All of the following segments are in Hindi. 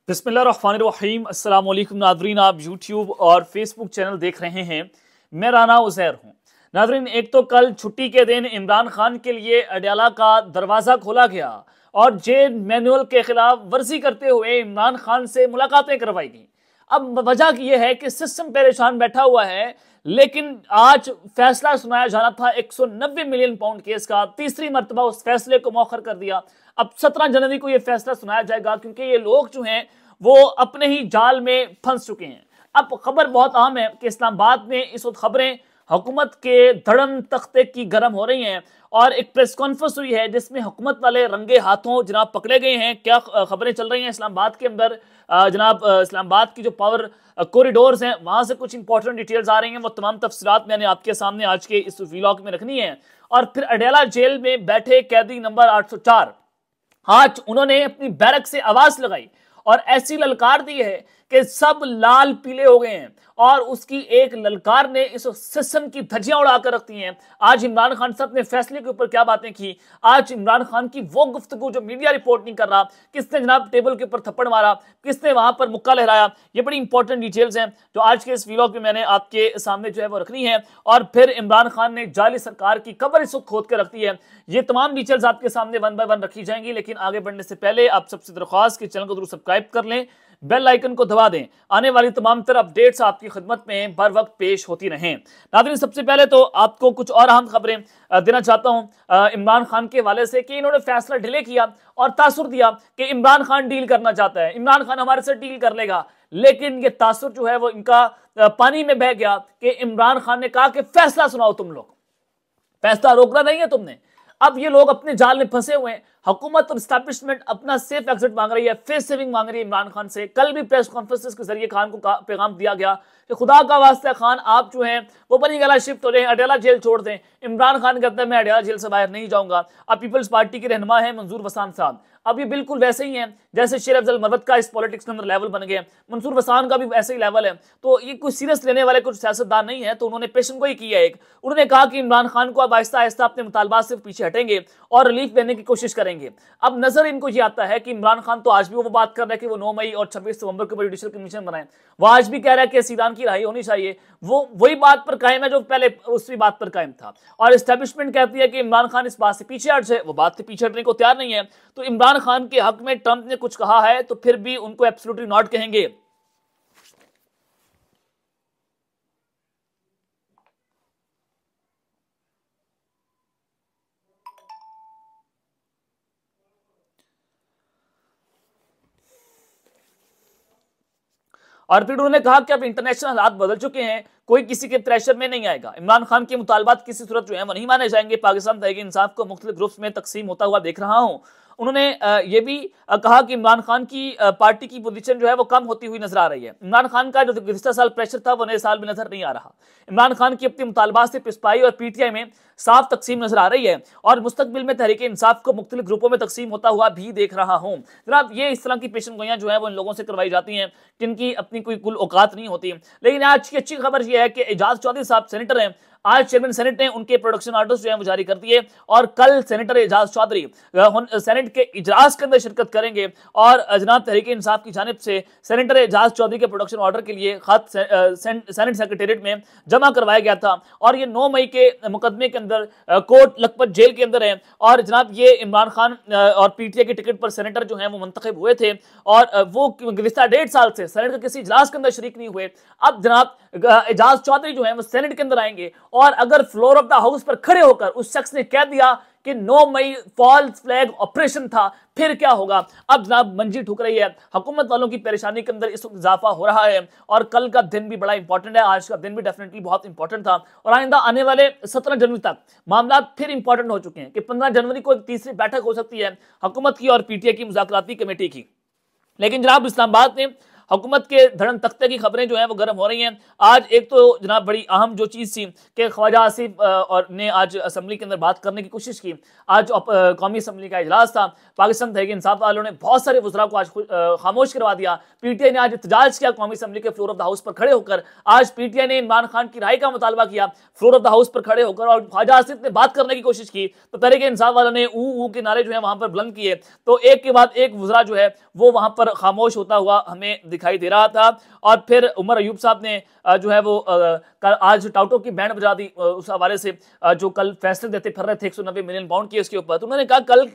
बिस्मिल्लाहिर्रहमानिर्रहीम अस्सलाम वालेकुम नाज़रीन, आप यूट्यूब और फेसबुक चैनल देख रहे हैं। मैं राना उज़ैर हूँ। नाज़रीन, एक तो कल छुट्टी के दिन इमरान खान के लिए अडयाला का दरवाज़ा खोला गया और जेल मैनुअल के खिलाफ वर्जी करते हुए इमरान खान से मुलाकातें करवाई गई। अब वजह यह है कि सिस्टम परेशान बैठा हुआ है, लेकिन आज फैसला सुनाया जाना था 190 मिलियन पाउंड केस का। तीसरी मरतबा उस फैसले को मौखर कर दिया। अब 17 जनवरी को यह फैसला सुनाया जाएगा, क्योंकि ये लोग जो हैं वो अपने ही जाल में फंस चुके हैं। अब खबर बहुत अहम है कि इस्लामाबाद में इस वक्त खबरें हुकूमत के धड़म तख्ते की गर्म हो रही हैं और एक प्रेस कॉन्फ्रेंस हुई है जिसमें हुकूमत वाले रंगे हाथों जनाब पकड़े गए हैं। क्या खबरें चल रही हैं इस्लामाबाद के अंदर, जनाब इस्लामाबाद की जो पावर कॉरिडोर्स हैं वहां से कुछ इंपॉर्टेंट डिटेल्स आ रही हैं। वो तमाम तफसीलात मैंने आपके सामने आज के इस व्लॉग में रखनी है। और फिर अडयाला जेल में बैठे कैदी नंबर 804, आज उन्होंने अपनी बैरक से आवाज लगाई और ऐसी ललकार दी है कि सब लाल पीले हो गए हैं और उसकी एक ललकार ने इस सिस्टम की धज्जियां उड़ाकर रख दी हैं। आज इमरान खान साहब ने फैसले के ऊपर क्या बातें की, आज इमरान खान की वो गुफ्तगू जो मीडिया रिपोर्ट नहीं कर रहा, किसने जनाब टेबल के ऊपर थप्पड़ मारा, किसने वहां पर मुक्का लहराया, ये बड़ी इंपॉर्टेंट डिटेल्स हैं जो आज के इस व्लॉग में मैंने आपके सामने जो है वो रखनी है। और फिर इमरान खान ने जाली सरकार की कब्र इस वक्त खोद कर रख दी है। ये तमाम डिटेल्स आपके सामने वन बाय वन रखी जाएंगी, लेकिन आगे बढ़ने से पहले आप सबसे दरख्वास्त कि चैनल को जरूर सब्सक्राइब कर लें, बेल आइकन को दबा दें। आने वाली तमाम तरह अपडेट्स आपकी खिदमत में बर वक्त पेश होती रहें। नाज़रीन, सबसे पहले तो आपको कुछ और अहम खबरें देना चाहता हूं इमरान खान के हवाले से कि इन्होंने फैसला डिले किया और तासुर दिया कि इमरान खान डील करना चाहता है, इमरान खान हमारे से डील कर लेगा। लेकिन ये तासुर जो है वो इनका पानी में बह गया कि इमरान खान ने कहा कि फैसला सुनाओ, तुम लोग फैसला रोकना नहीं है तुमने। अब ये लोग अपने जाल में फंसे हुए हैं। हुकूमत और एस्टैब्लिशमेंट अपना सेफ एग्जिट मांग रही है, फेस सेविंग मांग रही है इमरान खान से। कल भी प्रेस कॉन्फ्रेंस के जरिए खान को पैगाम दिया गया कि खुदा का वास्ता खान, आप जो हैं वो बनी गला शिफ्ट हो रहे हैं, अडयाला जेल छोड़ दें। इमरान खान कहता है मैं अडयाला जेल से बाहर नहीं जाऊंगा। अब पीपल्स पार्टी के रहनुमा है मंसूर वसान साहब, अब ये बिल्कुल वैसे ही हैं जैसे शेर अफजल मरवत का इस पॉलिटिक्स के अंदर लेवल बन गया, मंसूर वसान का भी वैसे ही लेवल है। तो ये कुछ सीरियस लेने वाले कुछ सियासतदान नहीं है। तो उन्होंने पेशन गोई की है एक, उन्होंने कहा कि इमरान खान को अब आहिस्ता आहिस्ता अपने मुतालबात से पीछे हटेंगे और रिलीफ देने की कोशिश करेंगे। अब नजर इनको ये आता है कि इमरान खान तो आज भी वो बात कर रहा है कि वो 9 मई और 26 नवंबर को जुडिशल कमीशन बनाए, वो आज भी कह रहा है कि सीदान की रिहाई होनी चाहिए। वो वही बात पर कायम है जो पहले उसी बात पर कायम था। और एस्टैब्लिशमेंट कहती है कि इमरान खान इस बात से पीछे हट जाए, वो बात से पीछे हटने को तैयार नहीं है। तो इमरान खान के हक में ट्रंप ने कुछ कहा है तो फिर भी उनको एब्सोल्युटली नॉट कहेंगे। और फिर उन्होंने कहा कि अब इंटरनेशनल हालात बदल चुके हैं, कोई किसी के प्रेशर में नहीं आएगा। इमरान खान के मुतालबात किसी सूरत जो है वो नहीं माने जाएंगे। पाकिस्तान तहरीक इंसाफ को मुख्तलिफ ग्रुप्स में तकसीम होता हुआ देख रहा हूं। उन्होंने ये भी कहा कि इमरान खान की पार्टी की पोजीशन जो है वो कम होती हुई नजर आ रही है। इमरान खान का जो गुज़िश्ता साल प्रेशर था वो नए साल में नजर नहीं आ रहा। इमरान खान की अपने मुतालबात से पिसपाई और पीटीआई में साफ तकसीम नजर आ रही है और मुस्तकबिल में तहरीक इंसाफ को मुख्तलिफ ग्रुपों में तकसीम होता हुआ भी देख रहा हूं। जनाब, ये इस तरह की पेशन गोइयां जो है वो इन लोगों से करवाई जाती हैं जिनकी अपनी कोई कुल औकात नहीं होती। लेकिन आज की अच्छी खबर यह है कि एजाज चौधरी साहब सेनेटर हैं, आज चेयरमैन सेनेट ने उनके प्रोडक्शन ऑर्डर्स जो है वो जारी कर दिए और कल सेनेटर एजाज चौधरी सेनेट के इजलास के अंदर शिरकत करेंगे। और जनाब तहरीक इंसाफ की जानिब से सेनेटर एजाज चौधरी के प्रोडक्शन ऑर्डर के लिए खत सेनेट सेक्रेटेरिएट में जमा करवाया गया था और ये 9 मई के मुकदमे के अंदर कोर्ट लखपत जेल के अंदर है। और जनाब ये इमरान खान और पीटीआई के टिकट पर सेनेटर जो है वो मुंतखब हुए थे और वो गुज़िश्ता 1.5 साल से सेनेट के किसी इजलास के अंदर शरीक नहीं हुए। अब जनाब एजाज चौधरी जो है वो सेनेट के अंदर आएंगे और अगर फ्लोर ऑफ द हाउस पर खड़े होकर उस शख्स ने कह दिया कि 9 मई फॉल्स फ्लैग ऑपरेशन था, फिर क्या होगा। अब जनाब मंजी ठुक रही है, हुकूमत वालों की परेशानी के अंदर इस वक्त इजाफा हो रहा है और कल का दिन भी बड़ा इंपॉर्टेंट है। आज का दिन भी डेफिनेटली बहुत इंपॉर्टेंट था और आइंदा आने वाले 17 जनवरी तक मामला फिर इंपॉर्टेंट हो चुके हैं कि 15 जनवरी को एक तीसरी बैठक हो सकती है हुकूमत की और पीटीआई की मुज़ाकराती कमेटी की। लेकिन जनाब इस्लामाबाद में हुकूमत के धड़न तख्ते की खबरें जो है वो गर्म हो रही हैं। आज एक तो जनाब बड़ी अहम जो चीज़ थी कि ख्वाजा आसिफ और ने आज असम्बली के अंदर बात करने की कोशिश की। आज कौमी असम्बली का इजलास था, पाकिस्तान तहरीक इंसाफ वालों ने बहुत सारे वज़रा को आज खामोश करवा दिया। पीटीआई ने आज एहतजाज किया कौमी असम्बली के फ्लोर ऑफ द हाउस पर खड़े होकर। आज पीटीआई ने इमरान खान की राय का मुतालबा किया फ्लोर ऑफ द हाउस पर खड़े होकर, और ख्वाजा आसिफ ने बात करने की कोशिश की तो तहरीक इंसाफ वालों ने ऊ के नारे जो है वहां पर बुलंद किए। तो एक के बाद एक वज़रा जो है वो वहां पर खामोश होता हुआ हमें दिखाई दे रहा था। और फिर उमर अयूब साहब ने जो है वो आज टाउटो की बैंड बजा दी उस हवाले से, जो कल फैसले देते फिर रहे थे 190 मिलियन पाउंड केस के ऊपर। तो उन्होंने कहा कल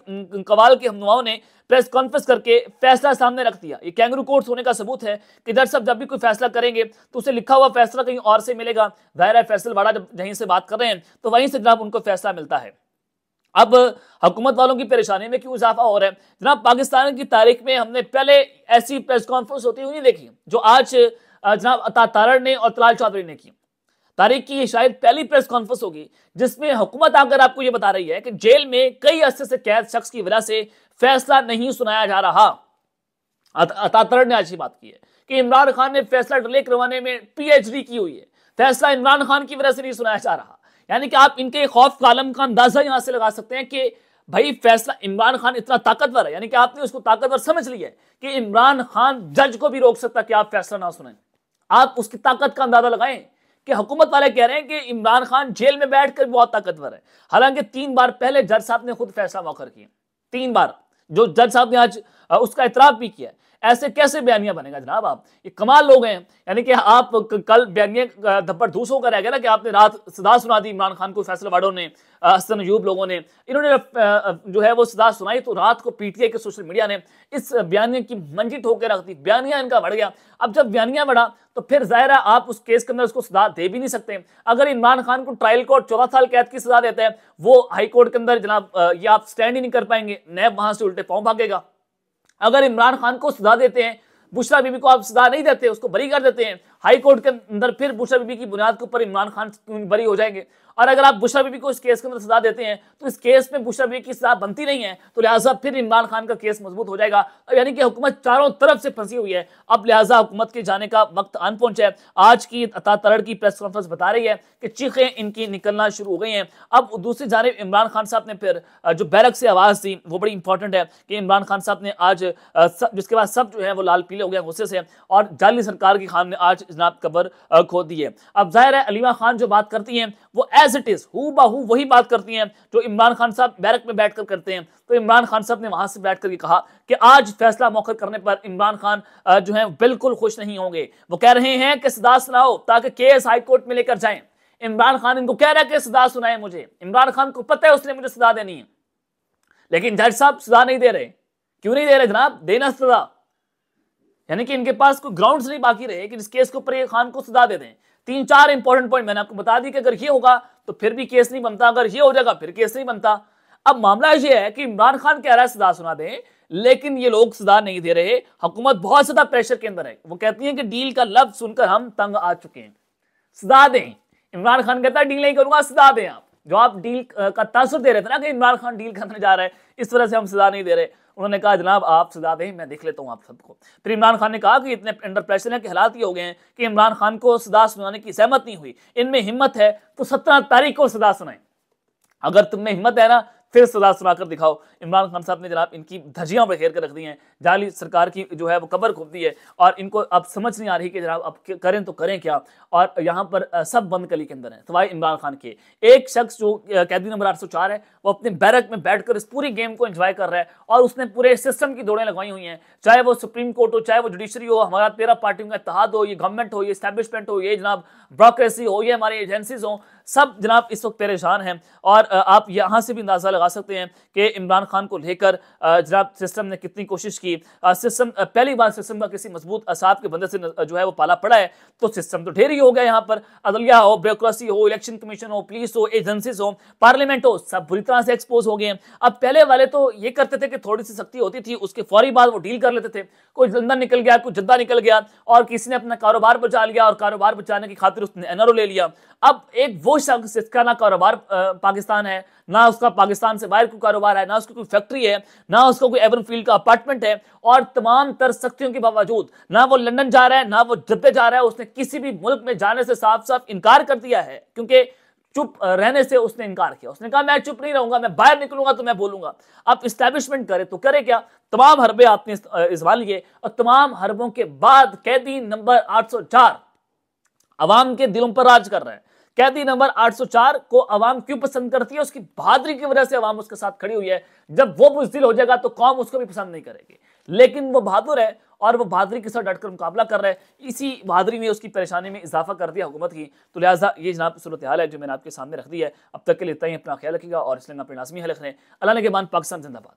कवाल के हमनुमाओं ने प्रेस कॉन्फ्रेंस करके फैसला सामने रख दिया। ये कैंगरू कोर्ट्स होने का सबूत है कि जज साहब जब भी कोई फैसला करेंगे तो उसे लिखा हुआ फैसला कहीं और से मिलेगा। जाहिर है फैसल वाड़ा जब यहीं से बात कर रहे हैं तो वहीं से जनाब उनको फैसला मिलता है। अब हुकूमत वालों की परेशानी में क्यों इजाफा हो रहा है जनाब? पाकिस्तान की तारीख में हमने पहले ऐसी प्रेस कॉन्फ्रेंस होती हुई नहीं देखी जो आज जनाब अता तारड़ ने और तलाल चौधरी ने की। तारीख की ये शायद पहली प्रेस कॉन्फ्रेंस होगी जिसमें हुकूमत आकर आपको ये बता रही है कि जेल में कई अरसे से कैद शख्स की वजह से फैसला नहीं सुनाया जा रहा। अता तारड़ ने आज ये बात की है कि इमरान खान ने फैसला डिले करवाने में पीएचडी की हुई है, फैसला इमरान खान की वजह से नहीं सुनाया जा रहा। यानी कि आप इनके खौफ का आलम का अंदाजा यहां से लगा सकते हैं कि भाई फैसला इमरान खान इतना ताकतवर है, यानी कि आपने उसको ताकतवर समझ लिया है कि इमरान खान जज को भी रोक सकता कि आप फैसला ना सुने। आप उसकी ताकत का अंदाजा लगाएं कि हुकूमत वाले कह रहे हैं कि इमरान खान जेल में बैठकर बहुत ताकतवर है। हालांकि 3 बार पहले जज साहब ने खुद फैसला मौखर किया, 3 बार जो जज साहब ने आज उसका इतराफ भी किया। ऐसे कैसे बयानिया बनेगा जनाब? आप ये कमाल लोग हैं। यानी कि आप कल बयानिया धब्बड़ धूस होकर रह गया ना कि आपने रात सदा सुना दी इमरान खान को, फैसल वालों ने, हसन अयूब लोगों ने, इन्होंने जो है वो सदा सुनाई तो रात को पीटीआई के सोशल मीडिया ने इस बयानिया की मंजी ठोक के रख दी। बयानिया इनका बढ़ गया। अब जब बयानिया बढ़ा तो फिर जाहिर है आप उस केस के अंदर उसको सजा दे भी नहीं सकते। अगर इमरान खान को ट्रायल कोर्ट 14 साल कैद की सजा देता है, वो हाई कोर्ट के अंदर जनाब ये आप स्टैंड ही नहीं कर पाएंगे, नैब वहां से उल्टे पांव भागेगा। अगर इमरान खान को सजा देते हैं, बुशरा बीबी को आप सजा नहीं देते, उसको बरी कर देते हैं हाई कोर्ट के अंदर, फिर बुशरा बीबी की बुनियाद के ऊपर इमरान खान बरी हो जाएंगे। और अगर आप बुशरा बीबी को इस केस के अंदर सजा देते हैं तो इस केस में बुशरा बीबी की सजा बनती नहीं है, तो लिहाजा फिर इमरान खान का केस मजबूत हो जाएगा। यानी कि हुकूमत चारों तरफ से फंसी हुई है। अब लिहाजा हुकूमत के जाने का वक्त आन पहुंचा है। आज की अता तारड़ की प्रेस कॉन्फ्रेंस बता रही है कि चीखें इनकी निकलना शुरू हो गई हैं। अब दूसरी जानिब इमरान खान साहब ने फिर जो बैरक से आवाज़ दी वो बड़ी इंपॉर्टेंट है कि इमरान खान साहब ने आज जिसके बाद सब जो है वो लाल पीले हो गए गुस्से से, और जाली सरकार की खान ने आज जनाब कबर खो दी है। अब जाहिर है अलीमा खान जो बात करती हैं वो एज इट इज हू बहू वही बात करती हैं जो इमरान खान साहब बैरक में बैठकर करते हैं। तो इमरान खान साहब ने वहां से बैठकर कहा कि आज फैसला मौखर करने पर इमरान खान जो है बिल्कुल खुश नहीं होंगे। वो कह रहे हैं कि सदा सुनाओ ताकि केस हाई कोर्ट में लेकर जाएं। इमरान खान इनको कह रहा है कि सदा सुनाए मुझे। इमरान खान को पता है उसने मुझे सजा देनी है, लेकिन जज साहब सजा नहीं दे रहे। क्यों नहीं दे रहे जनाब? देना सजा। यानी कि इनके पास कोई ग्राउंड्स नहीं बाकी रहे कि इस केस के ऊपर ये खान को सजा दे दें। 3-4 इंपॉर्टेंट पॉइंट मैंने आपको बता दी कि अगर ये होगा तो फिर भी केस नहीं बनता, अगर ये हो जाएगा फिर केस नहीं बनता। अब मामला ये है कि इमरान खान कह रहा है सजा सुना दें, लेकिन ये लोग सजा नहीं दे रहे। हुकूमत बहुत ज्यादा प्रेशर के अंदर है। वो कहती है कि डील का लफ्ज सुनकर हम तंग आ चुके हैं, सजा दें। इमरान खान कहता है डील नहीं करूंगा, सजा दें। आप जो आप डील का तासुर दे रहे थे ना कि इमरान खान डील करने जा रहा है, इस वजह से हम सजा नहीं दे रहे। उन्होंने कहा जनाब आप सजा दें, मैं देख लेता हूं आप सबको। फिर इमरान खान ने कहा कि इतने अंडर प्रेशर है कि हालात ये हो गए हैं कि इमरान खान को सजा सुनाने की सहमत नहीं हुई। इनमें हिम्मत है तो 17 तारीख को सजा सुनाएं। अगर तुम में हिम्मत है ना फिर सजा सुनाकर दिखाओ। इमरान खान साहब ने जनाब इनकी धज्जियां बखेर कर रख दी हैं, जाली सरकार की जो है वो कबर खोद दी है, और इनको अब समझ नहीं आ रही कि जनाब अब करें तो करें क्या। और यहाँ पर सब बंद कली के अंदर है सवाए इमरान खान के। एक शख्स जो कैदी नंबर 804 है वो अपने बैरक में बैठकर इस पूरी गेम को एंजॉय कर रहा है, और उसने पूरे सिस्टम की दौड़ें लगवाई हुई हैं, चाहे वो सुप्रीम कोर्ट हो, चाहे वो जुडिशरी हो, हमारा 13 पार्टियों का इत्तेहाद हो, ये गवर्नमेंट हो, ये एस्टैब्लिशमेंट हो, ये जनाब ब्यूरोक्रेसी हो, ये हमारी एजेंसीज हो, सब जनाब इस वक्त परेशान हैं। और आप यहाँ से भी अंदाजा लगा सकते हैं कि इमरान खान को लेकर जनाब सिस्टम ने कितनी कोशिश की। सिस्टम पहली बार सिस्टम का किसी मजबूत असाब के बंदे से जो है वो पाला पड़ा है, तो सिस्टम तो ढेर ही हो गया। यहाँ पर अदलिया हो, ब्यूरोक्रेसी हो, इलेक्शन कमीशन हो, पुलिस हो, एजेंसीज हो, पार्लियामेंट हो, सब बुरी तरह से एक्सपोज हो गए हैं। अब पहले वाले तो ये करते थे कि थोड़ी सी सख्ती होती थी, उसके फौरी बाद वो डील कर लेते थे। कोई लंदन निकल गया, कोई जद्दा निकल गया, और किसी ने अपना कारोबार बचा लिया, और कारोबार बचाने की खातिर उसने एनआरओ ले लिया। अब एक वो शख्स जिसका ना कारोबार पाकिस्तान है, ना उसका पाकिस्तान पाकिस्तान से बाहर कोई कारोबार है, ना उसकी कोई फैक्ट्री है, ना उसका कोई एवन फील्ड का अपार्टमेंट है, और तमाम तर सख्तियों के बावजूद ना वो लंदन जा रहा है, ना वो जद्दे जा रहा है। उसने किसी भी मुल्क में जाने से साफ साफ इनकार कर दिया है, क्योंकि चुप रहने से उसने इनकार किया। उसने कहा मैं चुप नहीं रहूंगा, मैं बाहर निकलूंगा तो मैं बोलूंगा। अब इस्टेब्लिशमेंट करे तो करे क्या, तमाम हरबे आपने इस्तेमाल लिए, और तमाम हरबों के बाद कैदी नंबर 804 अवाम के दिलों पर राज कर रहा है। कैदी नंबर 804 को अवाम क्यों पसंद करती है? उसकी बहादुरी की वजह से अवाम उसके साथ खड़ी हुई है। जब वो बुज़दिल हो जाएगा तो कौम उसको भी पसंद नहीं करेगी, लेकिन वो बहादुर है और वो बहादुरी के साथ डटकर मुकाबला कर रहा है। इसी बहादुरी ने उसकी परेशानी में इजाफा कर दिया हुकूमत की। तो लिहाजा ये जनाब सूरत हाल है जो मैंने आपके सामने रख दी है। अब तक के लिए इतना ही। अपना ख्याल रखिएगा और इसलिए अपने लाजमी हल रखें। अल्लाह ने के बाद पाकिस्तान जिंदाबाद।